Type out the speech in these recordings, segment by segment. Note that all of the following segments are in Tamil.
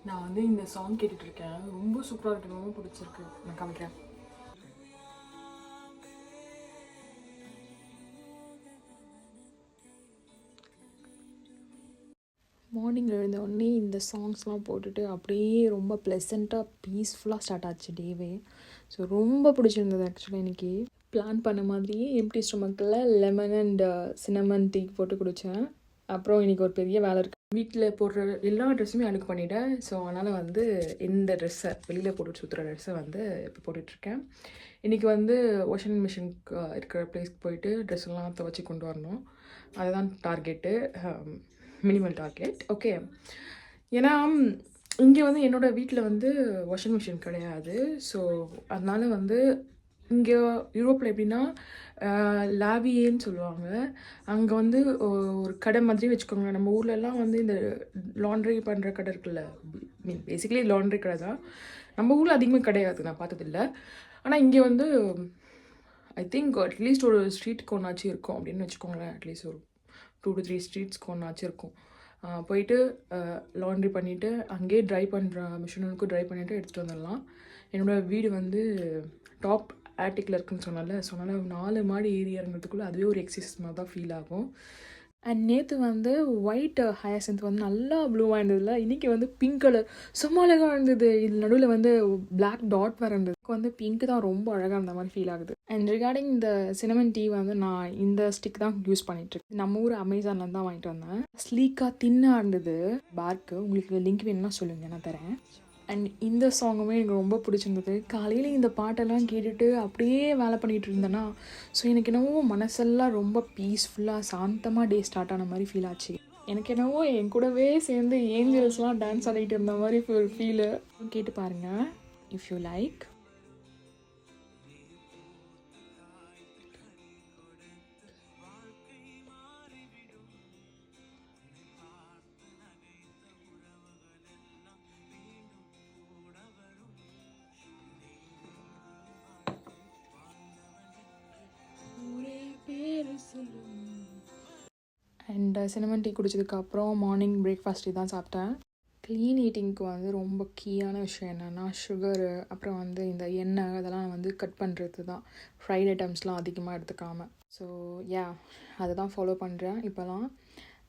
நான் வந்து இந்த சாங் கேட்டுட்ருக்கேன். ரொம்ப சூப்பராக இருக்குது, ரொம்ப பிடிச்சிருக்கு. நான் காமிக்கிறேன். மார்னிங் எழுந்த உடனே இந்த சாங்ஸ்லாம் போட்டுட்டு அப்படியே ரொம்ப ப்ளசண்ட்டாக பீஸ்ஃபுல்லாக ஸ்டார்ட் ஆச்சு டேவே. ஸோ ரொம்ப பிடிச்சிருந்தது ஆக்சுவலாக இன்றைக்கி. பிளான் பண்ண மாதிரியே எம்டி ஸ்டொமக்கில் லெமன் அண்ட் சின்னமன் டீ போட்டு குடித்தேன். அப்புறம் இன்றைக்கி ஒரு பெரிய வேலை இருக்குது. வீட்டில் போடுற எல்லா ட்ரெஸ்ஸுமே அழுக்கு பண்ணிவிட்டேன். ஸோ அதனால் வந்து இந்த ட்ரெஸ்ஸை வெளியில் போட்டு சுற்றுற ட்ரெஸ்ஸை வந்து இப்போ போட்டுட்ருக்கேன். இன்றைக்கி வந்து வாஷிங் மிஷினுக்கு இருக்கிற ப்ளேஸ்க்கு போயிட்டு ட்ரெஸ்ஸெல்லாம் துவச்சி கொண்டு வரணும். அதுதான் டார்கெட்டு, மினிமல் டார்கெட். ஓகே, ஏன்னா இங்கே வந்து என்னோடய வீட்டில் வந்து வாஷிங் மிஷின் கிடையாது. ஸோ அதனால் வந்து இங்கே யூரோப்பில் எப்படின்னா லாவியேன்னு சொல்லுவாங்க. அங்கே வந்து ஒரு கடை மாதிரி வச்சுக்கோங்க. நம்ம ஊர்லலாம் வந்து இந்த லாண்ட்ரி பண்ணுற கடை இருக்குல்ல, மீன் பேசிக்கலி லாண்ட்ரி கடை தான். நம்ம ஊரில் அதிகமாக கிடையாது, நான் பார்த்ததில்ல. ஆனால் இங்கே வந்து ஐ திங்க் அட்லீஸ்ட் ஒரு ஸ்ட்ரீட்டுக்கு ஒன்றாச்சும் இருக்கும் அப்படின்னு வச்சுக்கோங்களேன். அட்லீஸ்ட் ஒரு 2 to 3 ஸ்ட்ரீட்ஸ்க்கு ஒன்றாச்சும் இருக்கும். போயிட்டு லாண்ட்ரி பண்ணிவிட்டு அங்கேயே ட்ரை பண்ணுற மிஷினுக்கும் ட்ரை பண்ணிவிட்டு எடுத்துகிட்டு வந்துடலாம். என்னோடய வீடு வந்து டாப் ஆட்டிக்கில் இருக்குன்னு சொன்னால 4 மாடி ஏறி இறங்குறதுக்குள்ளே அதுவே ஒரு எக்ஸசைஸ் மாதிரி தான் ஃபீல் ஆகும். அண்ட் நேற்று வந்து ஒயிட் ஹயாசின்த் வந்து நல்லா ப்ளூவாக இருந்ததில்ல, இன்றைக்கி வந்து பிங்க் கலர் செம்ம அழகாக இருந்தது. இது நடுவில் வந்து பிளாக் டாட் வேறு இருந்தது. வந்து பிங்க் தான் ரொம்ப அழகாக இருந்த மாதிரி ஃபீல் ஆகுது. அண்ட் ரிகார்டிங் இந்த சினமன் டீ வந்து நான் இந்த ஸ்டிக் தான் யூஸ் பண்ணிட்டுருக்கேன். நம்ம ஊர் அமேசானில் தான் வாங்கிட்டு வந்தேன். ஸ்லீக்காக தின்னாக இருந்தது பார்க்கு. உங்களுக்கு லிங்க் வேணும்னா சொல்லுங்கள், நான் தரேன். அண்ட் இந்த சாங்குமே எனக்கு ரொம்ப பிடிச்சிருந்தது. காலையில் இந்த பாட்டெல்லாம் கேட்டுட்டு அப்படியே வேலை பண்ணிகிட்டு இருந்தேன்னா, ஸோ எனக்கு என்னவோ மனசெல்லாம் ரொம்ப பீஸ்ஃபுல்லாக சாந்தமாக டே ஸ்டார்ட் ஆன மாதிரி ஃபீல் ஆச்சு. எனக்கு என்னவோ என் கூடவே சேர்ந்து ஏஞ்சல்ஸ்லாம் டான்ஸ் ஆடிட்டு இருந்த மாதிரி ஃபீலு. கேட்டு பாருங்கள் if you like. And cinnamon tea குடிச்சதுக்கப்புறம் மார்னிங் பிரேக்ஃபாஸ்ட் தான் சாப்பிட்டேன். க்ளீன் ஈட்டிங்க்கு வந்து ரொம்ப கீயான விஷயம் என்னென்னா சுகரு, அப்புறம் வந்து இந்த எண்ணெய் அதெல்லாம் வந்து கட் பண்ணுறது தான். ஃப்ரைட் ஐட்டம்ஸ்லாம் அதிகமாக எடுத்துக்காமல். ஸோ அதை தான் ஃபாலோ பண்ணுறேன் இப்போலாம்.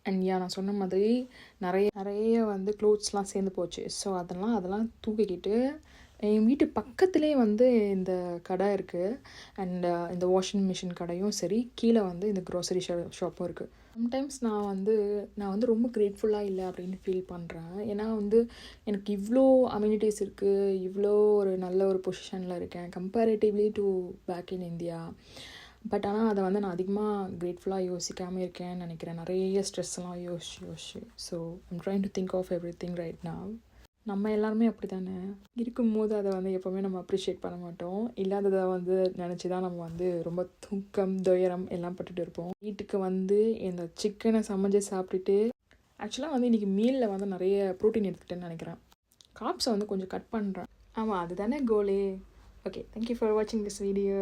அண்ட் நான் சொன்ன மாதிரி நிறைய வந்து க்ளோத்ஸ்லாம் சேர்ந்து போச்சு. ஸோ அதெல்லாம் தூக்கிக்கிட்டு என் வீட்டு பக்கத்துலேயே வந்து இந்த கடை இருக்குது. அண்ட் இந்த வாஷிங் மிஷின் கடையும் சரி, கீழே வந்து இந்த க்ரோசரி ஷாப்பும் இருக்குது. சம்டைம்ஸ் நான் வந்து ரொம்ப கிரேட்ஃபுல்லாக இல்லை அப்படின்னு ஃபீல் பண்ணுறேன். ஏன்னா வந்து எனக்கு இவ்வளோ அம்யூனிட்டிஸ் இருக்குது, இவ்வளோ ஒரு நல்ல ஒரு பொசிஷனில் இருக்கேன் comparatively to back in India. But ஆனால் அதை வந்து நான் அதிகமாக கிரேட்ஃபுல்லாக யோசிக்காமல் இருக்கேன்னு நினைக்கிறேன். நிறைய ஸ்ட்ரெஸ்லாம் யோசிச்சு. So I'm trying to think of everything right now. நம்ம எல்லாருமே அப்படி தானே இருக்கும்போது அதை வந்து எப்போவுமே நம்ம அப்ரிஷியேட் பண்ண மாட்டோம். இல்லாததை வந்து நினச்சி தான் நம்ம வந்து ரொம்ப தூக்கம் துயரம் எல்லாம் பட்டுட்டு இருப்போம். வீட்டுக்கு வந்து இந்த சிக்கனை சமைச்சு சாப்பிட்டுட்டு ஆக்சுவலாக வந்து இன்றைக்கி மீலில் வந்து நிறைய ப்ரோட்டீன் எடுத்துக்கிட்டேன்னு நினைக்கிறேன். காப்ஸை வந்து கொஞ்சம் கட் பண்ணுறேன். ஆமாம், அதுதானே கோலே. ஓகே, தேங்க்யூ ஃபார் வாட்சிங் திஸ் வீடியோ.